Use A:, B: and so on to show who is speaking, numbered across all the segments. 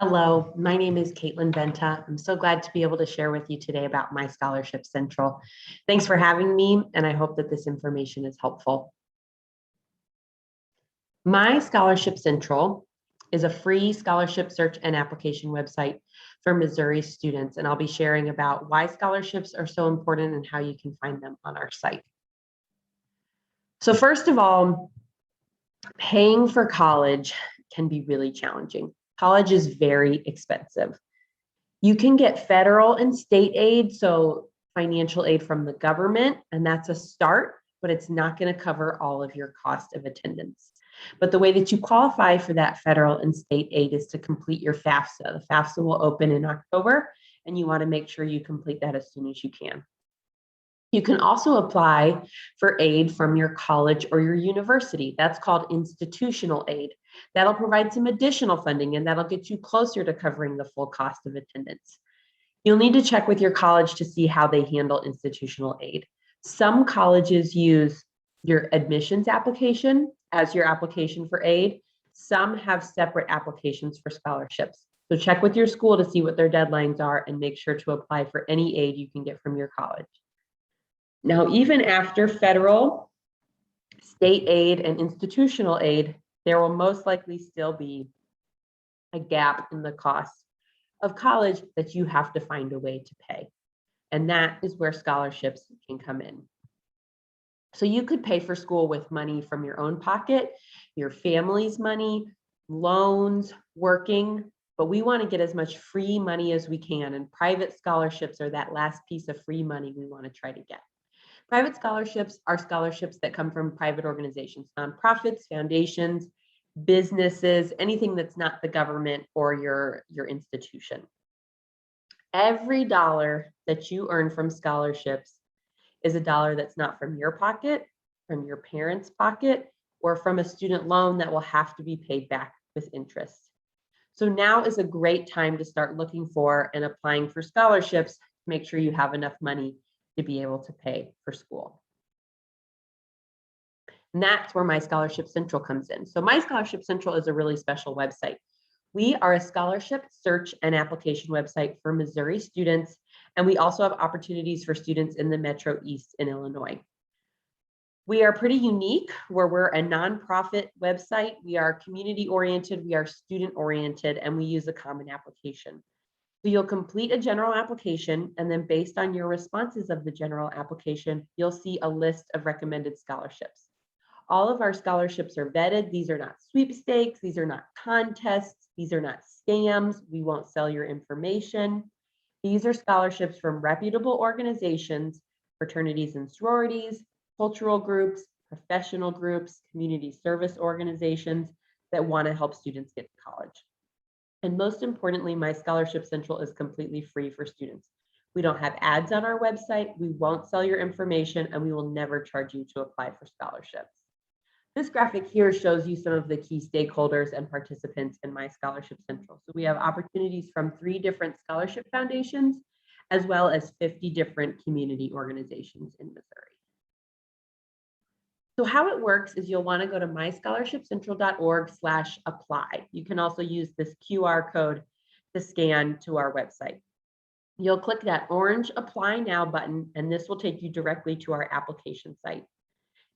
A: Hello, my name is Caitlin Venta. I'm so glad to be able to share with you today about My Scholarship Central. Thanks for having me, and I hope that this information is helpful. My Scholarship Central is a free scholarship search and application website for Missouri students, and I'll be sharing about why scholarships are so important and how you can find them on our site. So first of all, paying for college can be really challenging. College is very expensive. You can get federal and state aid, so financial aid from the government, and that's a start, but it's not going to cover all of your cost of attendance. But the way that you qualify for that federal and state aid is to complete your FAFSA. The FAFSA will open in October, and you want to make sure you complete that as soon as you can. You can also apply for aid from your college or your university. That's called institutional aid. That'll provide some additional funding and that'll get you closer to covering the full cost of attendance. You'll need to check with your college to see how they handle institutional aid. Some colleges use your admissions application as your application for aid. Some have separate applications for scholarships. So check with your school to see what their deadlines are and make sure to apply for any aid you can get from your college. Now, even after federal, state aid, and institutional aid, there will most likely still be a gap in the cost of college that you have to find a way to pay. And that is where scholarships can come in. So you could pay for school with money from your own pocket, your family's money, loans, working, but we want to get as much free money as we can. And private scholarships are that last piece of free money we want to try to get. Private scholarships are scholarships that come from private organizations, nonprofits, foundations, businesses, anything that's not the government or your institution. Every dollar that you earn from scholarships is a dollar that's not from your pocket, from your parents' pocket, or from a student loan that will have to be paid back with interest. So now is a great time to start looking for and applying for scholarships to make sure you have enough money to be able to pay for school. And that's where My Scholarship Central comes in. So My Scholarship Central is a really special website. We are a scholarship search and application website for Missouri students, and we also have opportunities for students in the Metro East in Illinois. We are pretty unique where we're a nonprofit website. We are community oriented, we are student oriented, and we use a common application. So you'll complete a general application, and then based on your responses of the general application, you'll see a list of recommended scholarships. All of our scholarships are vetted. These are not sweepstakes. These are not contests. These are not scams. We won't sell your information. These are scholarships from reputable organizations, fraternities and sororities, cultural groups, professional groups, community service organizations that want to help students get to college. And most importantly, My Scholarship Central is completely free for students. We don't have ads on our website, we won't sell your information, and we will never charge you to apply for scholarships. This graphic here shows you some of the key stakeholders and participants in My Scholarship Central. So we have opportunities from 3 different scholarship foundations, as well as 50 different community organizations in Missouri. So how it works is you'll want to go to myscholarshipcentral.org/apply. You can also use this QR code to scan to our website. You'll click that orange Apply Now button, and this will take you directly to our application site.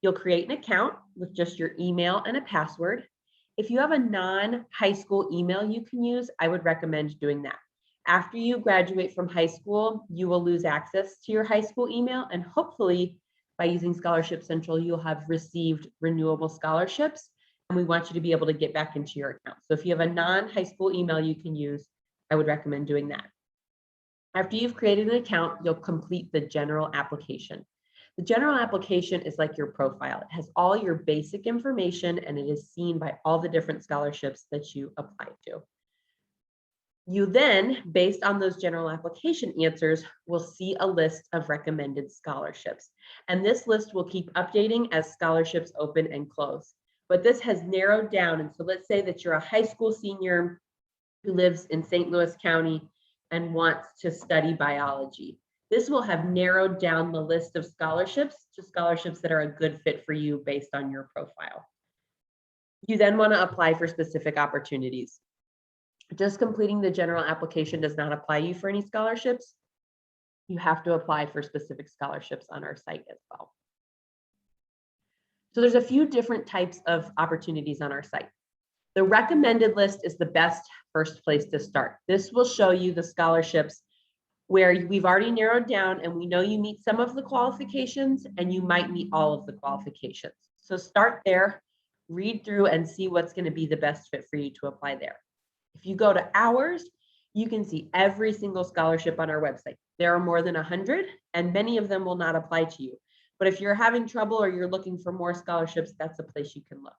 A: You'll create an account with just your email and a password. If you have a non-high school email you can use, I would recommend doing that. After you graduate from high school, you will lose access to your high school email, and hopefully by using Scholarship Central, you'll have received renewable scholarships, and we want you to be able to get back into your account. So if you have a non-high school email you can use, I would recommend doing that. After you've created an account, you'll complete the general application. The general application is like your profile. It has all your basic information, and it is seen by all the different scholarships that you apply to. You then, based on those general application answers, will see a list of recommended scholarships. And this list will keep updating as scholarships open and close. But this has narrowed down. And so let's say that you're a high school senior who lives in St. Louis County and wants to study biology. This will have narrowed down the list of scholarships to scholarships that are a good fit for you based on your profile. You then want to apply for specific opportunities. Just completing the general application does not apply you for any scholarships. You have to apply for specific scholarships on our site as well. So there's a few different types of opportunities on our site. The recommended list is the best first place to start. This will show you the scholarships where we've already narrowed down and we know you meet some of the qualifications and you might meet all of the qualifications. So start there, read through and see what's going to be the best fit for you to apply there. If you go to ours, you can see every single scholarship on our website. There are more than 100 and many of them will not apply to you. But if you're having trouble or you're looking for more scholarships, that's a place you can look.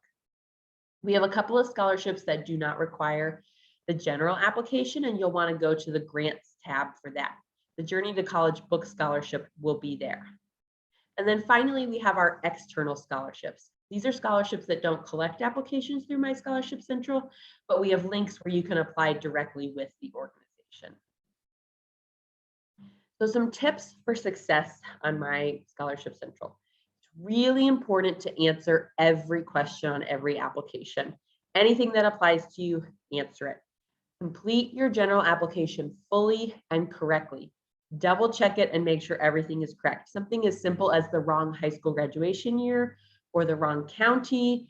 A: We have a couple of scholarships that do not require the general application, and you'll want to go to the grants tab for that. The Journey to College Book Scholarship will be there. And then finally, we have our external scholarships. These are scholarships that don't collect applications through My Scholarship Central, but we have links where you can apply directly with the organization. So some tips for success on My Scholarship Central. It's really important to answer every question on every application. Anything that applies to you, answer it. Complete your general application fully and correctly. Double check it and make sure everything is correct. Something as simple as the wrong high school graduation year or the wrong county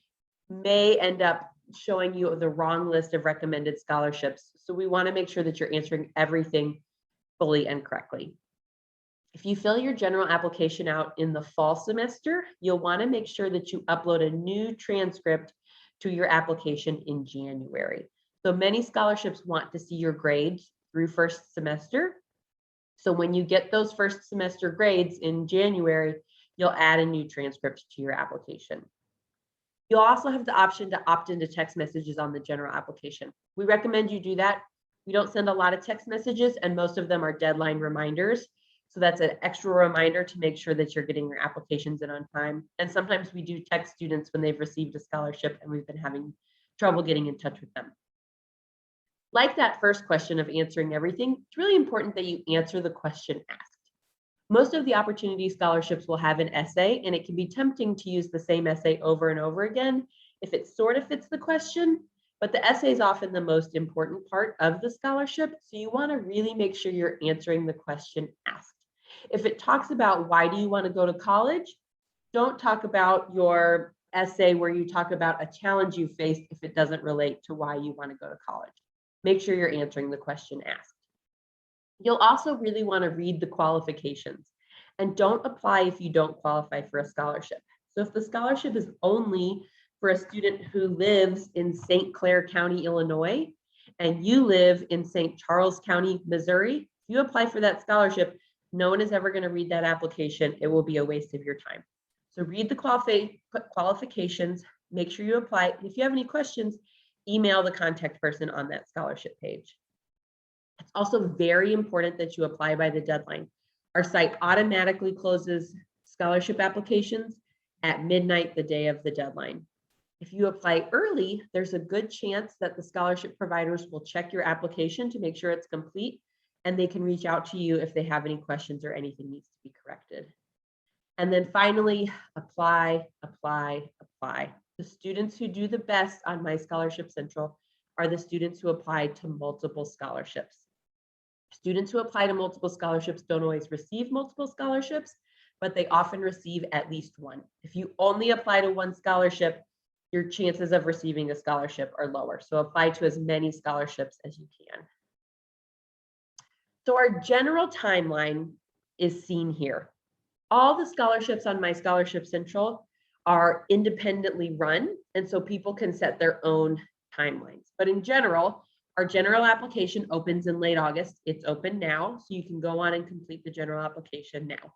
A: may end up showing you the wrong list of recommended scholarships. So we want to make sure that you're answering everything fully and correctly. If you fill your general application out in the fall semester, you'll want to make sure that you upload a new transcript to your application in January. So many scholarships want to see your grades through first semester. So when you get those first semester grades in January, you'll add a new transcript to your application. You'll also have the option to opt into text messages on the general application. We recommend you do that. We don't send a lot of text messages and most of them are deadline reminders. So that's an extra reminder to make sure that you're getting your applications in on time. And sometimes we do text students when they've received a scholarship and we've been having trouble getting in touch with them. Like that first question of answering everything, it's really important that you answer the question asked. Most of the opportunity scholarships will have an essay, and it can be tempting to use the same essay over and over again if it sort of fits the question, but the essay is often the most important part of the scholarship, so you want to really make sure you're answering the question asked. If it talks about why do you want to go to college, don't talk about your essay where you talk about a challenge you faced if it doesn't relate to why you want to go to college. Make sure you're answering the question asked. You'll also really want to read the qualifications and don't apply if you don't qualify for a scholarship. So if the scholarship is only for a student who lives in St. Clair County, Illinois, and you live in St. Charles County, Missouri, if you apply for that scholarship, no one is ever going to read that application. It will be a waste of your time. So read the qualifications, make sure you apply. If you have any questions, email the contact person on that scholarship page. It's also very important that you apply by the deadline. Our site automatically closes scholarship applications at midnight the day of the deadline. If you apply early, there's a good chance that the scholarship providers will check your application to make sure it's complete, and they can reach out to you if they have any questions or anything needs to be corrected. And then finally, apply, apply, apply. The students who do the best on My Scholarship Central are the students who apply to multiple scholarships. Students who apply to multiple scholarships don't always receive multiple scholarships, but they often receive at least one. If you only apply to one scholarship, your chances of receiving a scholarship are lower. So apply to as many scholarships as you can. So our general timeline is seen here. All the scholarships on My Scholarship Central are independently run, and so people can set their own timelines. But in general, our general application opens in late August. It's open now, so you can go on and complete the general application now.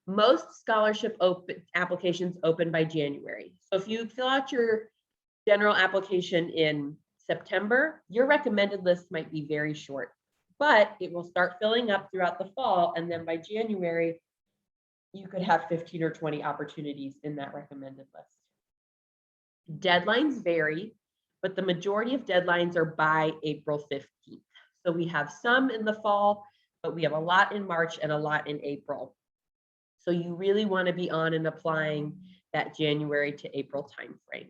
A: Most scholarship applications open by January. So if you fill out your general application in September, your recommended list might be very short, but it will start filling up throughout the fall, and then by January, you could have 15 or 20 opportunities in that recommended list. Deadlines vary, but the majority of deadlines are by April 15th. So we have some in the fall, but we have a lot in March and a lot in April. So you really want to be on and applying that January to April timeframe.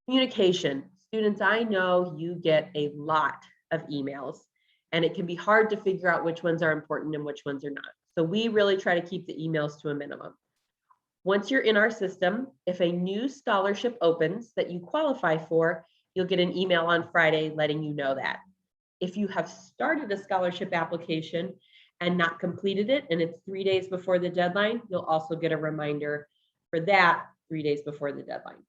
A: Communication. Students, I know you get a lot of emails, and it can be hard to figure out which ones are important and which ones are not. So we really try to keep the emails to a minimum. Once you're in our system, if a new scholarship opens that you qualify for, you'll get an email on Friday letting you know that. If you have started a scholarship application and not completed it, and it's 3 days before the deadline, you'll also get a reminder for that 3 days before the deadline.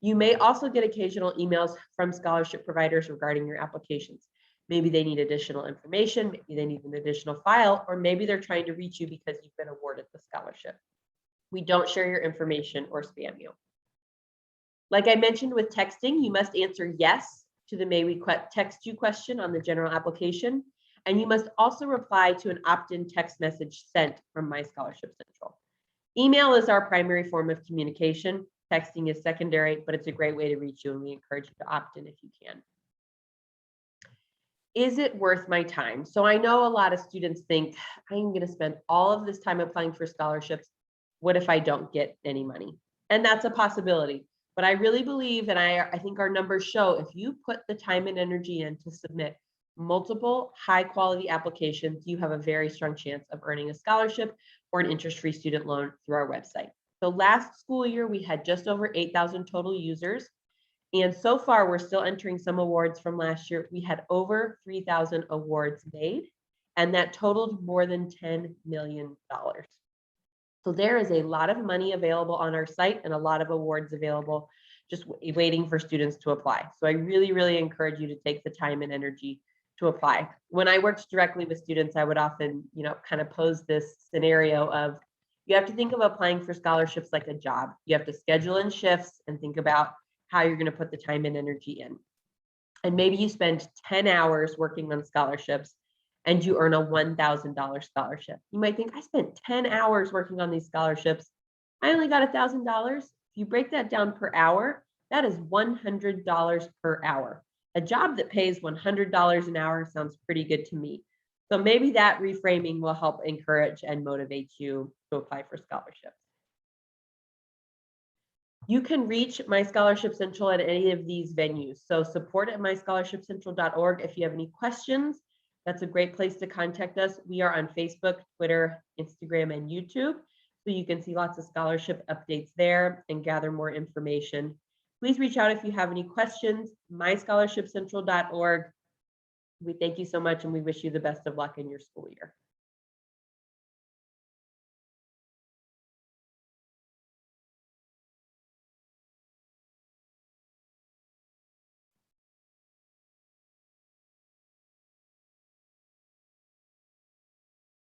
A: You may also get occasional emails from scholarship providers regarding your applications. Maybe they need additional information, maybe they need an additional file, or maybe they're trying to reach you because you've been awarded the scholarship. We don't share your information or spam you. Like I mentioned with texting, you must answer yes to the may we text you question on the general application, and you must also reply to an opt-in text message sent from My Scholarship Central. Email is our primary form of communication. Texting is secondary, but it's a great way to reach you, and we encourage you to opt in if you can. Is it worth my time? So I know a lot of students think, I'm going to spend all of this time applying for scholarships. What if I don't get any money? And that's a possibility. But I really believe, and I think our numbers show, if you put the time and energy in to submit multiple high quality applications, you have a very strong chance of earning a scholarship or an interest-free student loan through our website. So last school year, we had just over 8,000 total users. And so far, we're still entering some awards from last year. We had over 3,000 awards made, and that totaled more than $10 million. So there is a lot of money available on our site and a lot of awards available just waiting for students to apply. So I really, really encourage you to take the time and energy to apply. When I worked directly with students, I would often, kind of pose this scenario of, you have to think of applying for scholarships like a job. You have to schedule in shifts and think about how you're going to put the time and energy in. And maybe you spend 10 hours working on scholarships and you earn a $1,000 scholarship. You might think, I spent 10 hours working on these scholarships. I only got $1,000. If you break that down per hour, that is $100 per hour. A job that pays $100 an hour sounds pretty good to me. So maybe that reframing will help encourage and motivate you to apply for scholarships. You can reach My Scholarship Central at any of these venues. So support@myscholarshipcentral.org if you have any questions. That's a great place to contact us. We are on Facebook, Twitter, Instagram, and YouTube. So you can see lots of scholarship updates there and gather more information. Please reach out if you have any questions, myscholarshipcentral.org. We thank you so much and we wish you the best of luck in your school year.